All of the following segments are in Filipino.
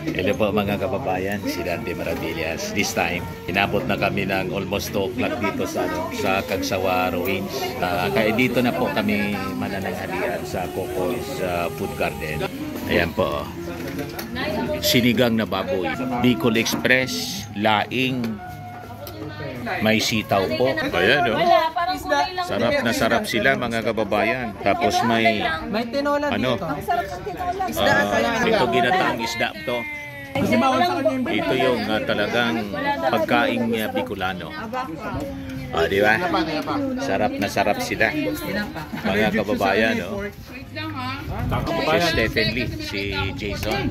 Hello po mga kababayan, si Dante Maravillas. This time, inabot na kami ng almost 2 o'clock dito sa Cagsawa Ruins. Kaya dito na po kami manananghalian sa Coco's Food Garden. Ayan po. Sinigang na baboy, Bicol Express, laing, may sitaw po. Ayan o. Sarap na sarap sila mga kababayan. Tapos may tinola dito. Ito ginataang isda to. Ito yung talagang pagkain niya Bicolano. Di ba? Sarap na sarap sila. Mga kababayan, Si Stephen Lee, si Jason.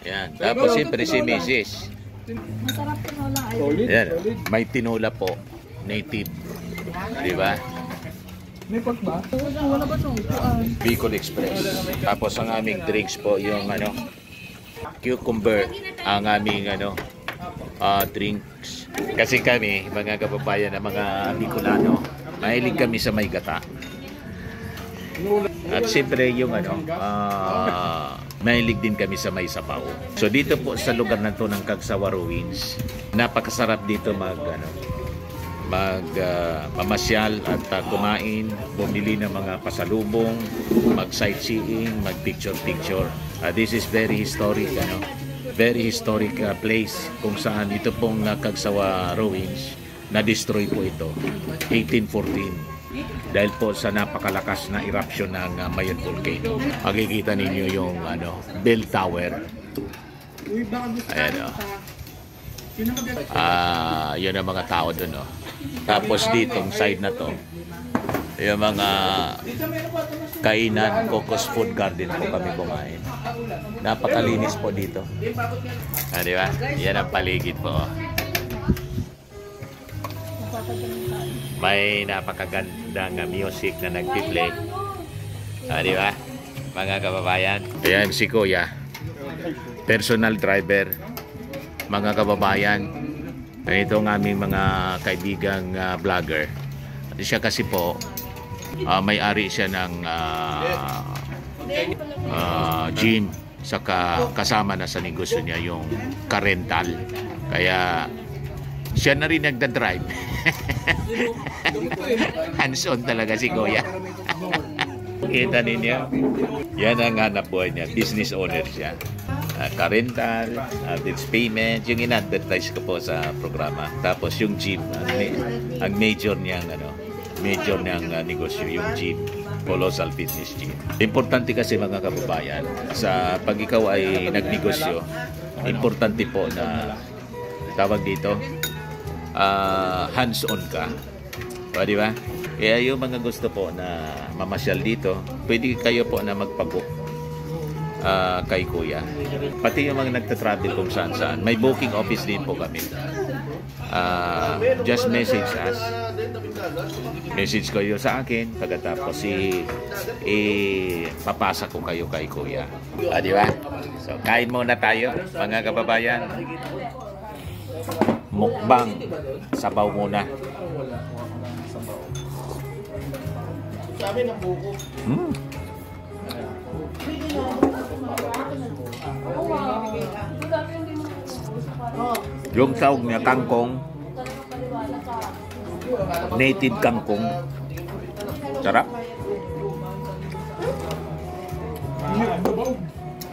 Yan. Tapos siyempre si Mrs. Yan. May tinola po. Native. Di ba? Bicol Express. Tapos ang aming drinks po yung cucumber ang aming drinks. Kasi kami, mga kababayan na mga Bicolano, mahilig kami sa may gata. At siyempre yung mahilig din kami sa may sabaw. So dito po sa lugar na to ng Cagsawa Ruins, napakasarap dito mamasyal at kumain, bumili ng mga pasalubong, mag-sightseeing, mag-picture-picture. This is very historic, very historic place kung saan ito pong Cagsawa Ruins, na-destroy po ito 1814 dahil po sa napakalakas na eruption ng Mayon Volcano. Makikita ninyo yung bell tower. Ayan yun ang mga tao dun Tapos ditong side na to yung mga kainan, Coco's Food Garden po kami kumain. Napakalinis po dito. Di ba? Yan ang paligid po. May napakagandang music na nagpi-play. Di ba? Mga kababayan. Ayan si Kuya. Personal driver. Mga kababayan. Ito ang aming mga kaibigang vlogger. Siya kasi po, may-ari siya ng gym. Saka kasama na sa negosyo niya yung ka-rental. Kaya siya na rin nagda-drive. Hands-on talaga si Kuya. Kita ninyo? Yan ang hanap buhay niya. Business owner siya. Ka-rental, bills payment, yung in-advertise ko po sa programa. Tapos yung gym, ang major niyang negosyo, yung gym. Colossal Fitness Gym. Importante kasi mga kababayan, sa pag ikaw ay nagnegosyo, importante po na tawag dito, hands-on ka. Di ba? Kaya yung mga gusto po na mamasyal dito, pwede kayo po na magpag-book kay Kuya. Pati yung mga nagta-travel kung saan-saan. May booking office din po kami. Just message us. Message kayo sa akin. Pagkatapos papasa ko kayo kay Kuya. Di ba? So, kain muna tayo, mga kababayan. Mukbang. Sabaw muna. Yung tawag niya kangkong, native kangkong. Sarap.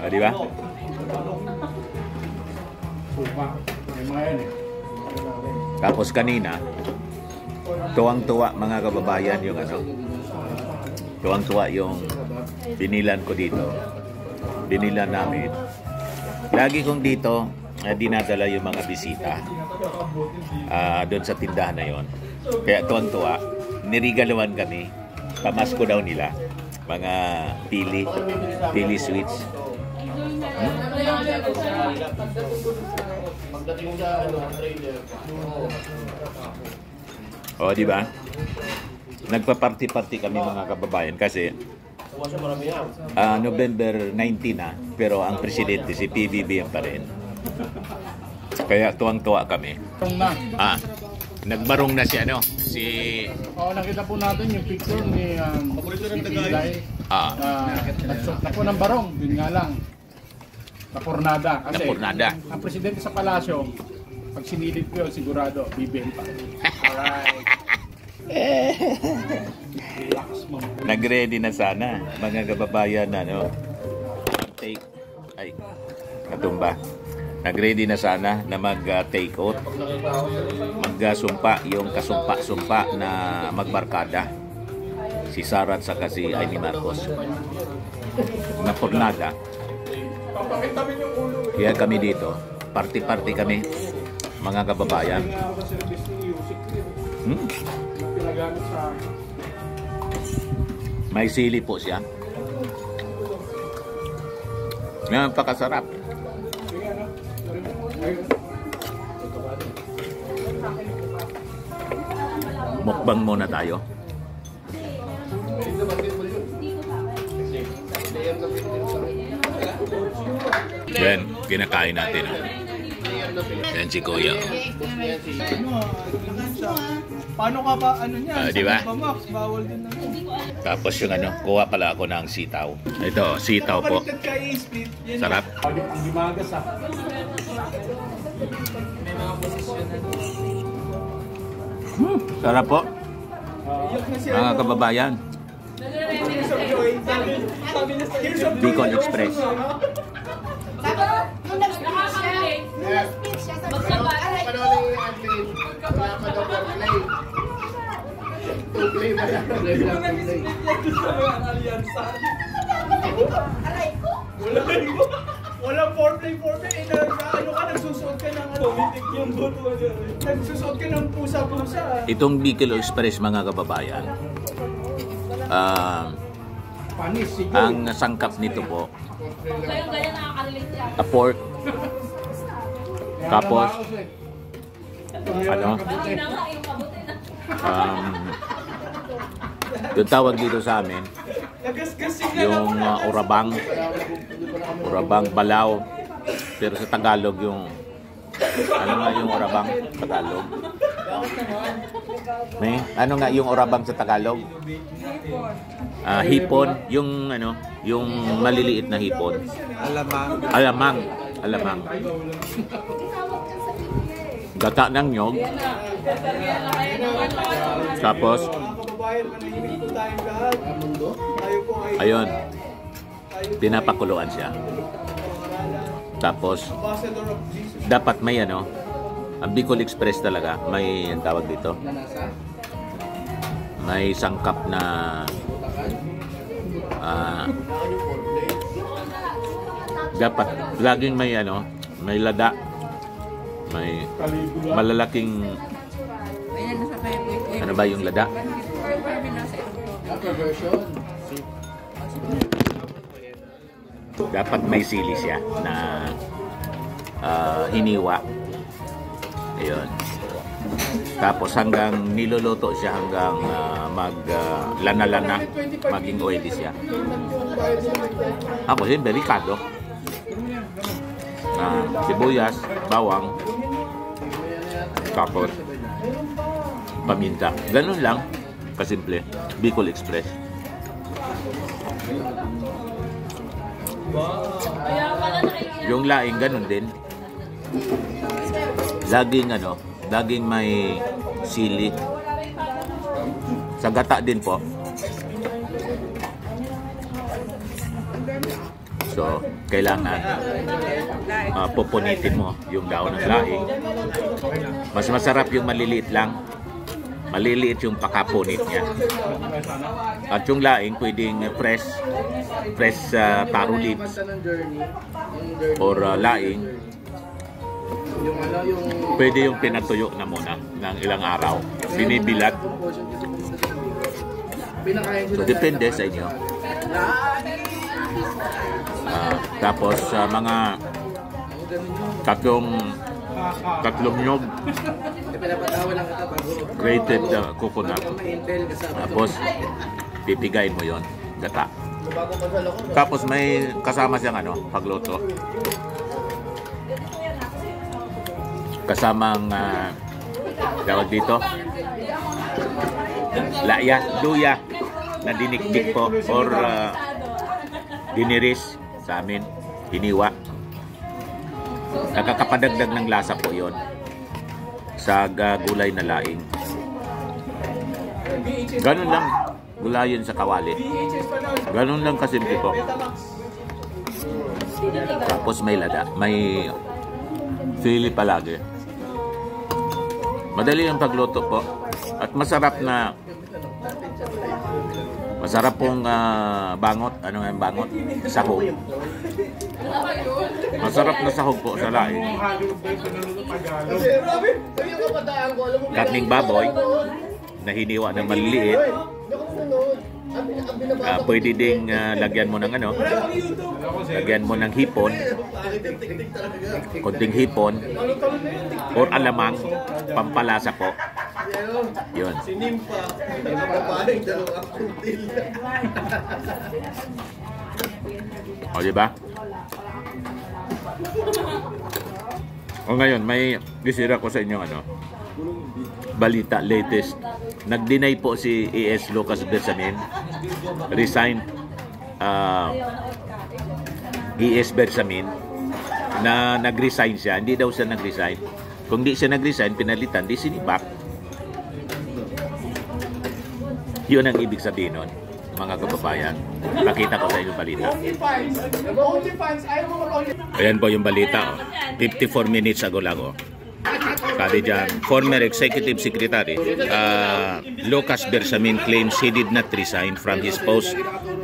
Di ba? Tapos kanina, tuwang-tuwa mga kababayan yung tuwang-tuwa yung binilan ko dito. Binilan namin. Lagi kong dito dinadala yung mga bisita doon sa tindahan na yon. Kaya tuwang-tuwa, nirigaluan kami. Pamasko daw nila. Mga pili sweets. Di ba? Nagpa-party-party kami mga kababayan kasi November 19 pero ang presidente si PBBM pa rin. Kaya tuwang-tuwa kami. Nagbarong na si nakita po natin yung picture ni Paborito ng Tagay. Nagsuot na po ng barong, yun nga lang. Napurnada. Kasi Napurnada. ang presidente sa palasyo, pag sinilid ko yun, sigurado, bibenta. Alright. Relax mo. Nag-ready na sana, mga kababayan na, no? Take, ay, natumba. Nag-ready na sana na mag-take out. Mag-sumpa, yung kasumpa-sumpa na magbarkada. Si Sara at saka si Amy Marcos. Napurnada. Kaya kami dito, party-party kami, mga kababayan. May sili po siya. Napakasarap. Mukbang muna tayo. Yan, kinakain natin. Yan si Kuya. Paano ka pa, ano niya? Di ba? Bawal din na. Tapos yung ano, kuha pala ako ng sitaw. Ito, sitaw po. Sarap. Hindi magas ah. Sarap po. Mga kababayan. Bicol Express. Walang foreplay. Ano ka, nagsusuot ka ng nagsusuot ka ng pusa-pusa. Itong Bicol Express, mga kababayan, Panis, sige. ang sangkap nito po, pork, tapos, ano, yung tawag dito sa amin, yung urabang balaw, pero sa Tagalog yung, ano nga yung urabang Tagalog? Ano nga yung urabang sa Tagalog? Hipon, yung ano, yung maliliit na hipon. Alamang. Gata ng nyog. Tapos, ayun, pinapakuluan siya. Tapos, dapat may ano, ang Bicol Express talaga, may ang tawag dito, may sangkap na dapat laging may ano, may lada, may malalaking, ano ba yung lada? Dapat may sili siya na hiniwa. Ayun. Tapos hanggang niluluto siya hanggang lana-lana, maging oily siya. Ako din, delikado. Sibuyas, bawang, tapos paminta. Ganun lang, kasimple. Bicol Express. Yung laing ganun din. Laging may sili. Sa gata din po. So, kailangan pupunitin mo yung daon ng laing. Mas masarap yung maliliit lang. Maliliit yung pakapunit niya. At yung laing pwedeng fresh taro leaves or laing. Pwede yung pinatuyo na muna ng ilang araw. Binibilat. So, depende sa inyo. Tapos mga tatlong nyog, grated coconut. Tapos pipigain mo yon, gata. Tapos may kasama siyang pagluto. Kasamang tawag dito, luya na dinikdik po or diniris sa amin, hiniwa. Nakakapadagdag ng lasa po yon sa gulay na laing. Ganun lang, gulayin sa kawali. Ganun lang kasimple po. Tapos may lada, may sili palagi. Madali ang pagluto po. At masarap pong bangot. Ano nga yung bangot? Sahog. Masarap na sahog po sa laing. Karning baboy na hiniwa ng maliliit. Pwede ding lagyan mo ng lagyan mo ng hipon, konting hipon or alamang, pampalasa po. Yun. O, diba? O ngayon, may isira ko sa inyo balita, latest. Nag-deny po si A.S. Lucas Bersamin. Resigned A.S. Bersamin na nag-resign siya. Hindi daw siya nag-resign. Kung di siya nag-resign, pinalitan, di sinibak. Yun ang ibig sabihin nun, mga kababayan. Pakita ko sa inyo balita. Ayan po yung balita. 54 minutes ago lang. Sabi dyan, former Executive Secretary Lucas Bersamin claims he did not resign from his post,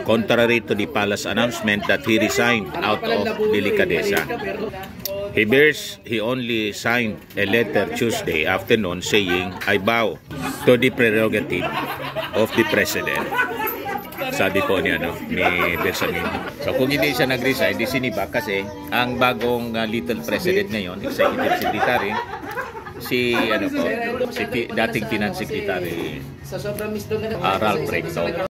contrary to the palace announcement that he resigned out of delicadeza. He only signed a letter Tuesday afternoon saying, "I bow to the prerogative of the President." Sabi po niya, ni Bersamin. So kung hindi siya nag-resign, di sinibak kasi ang bagong Little President ngayon, Executive Secretary, si dating Finance Secretary Ralph Recto.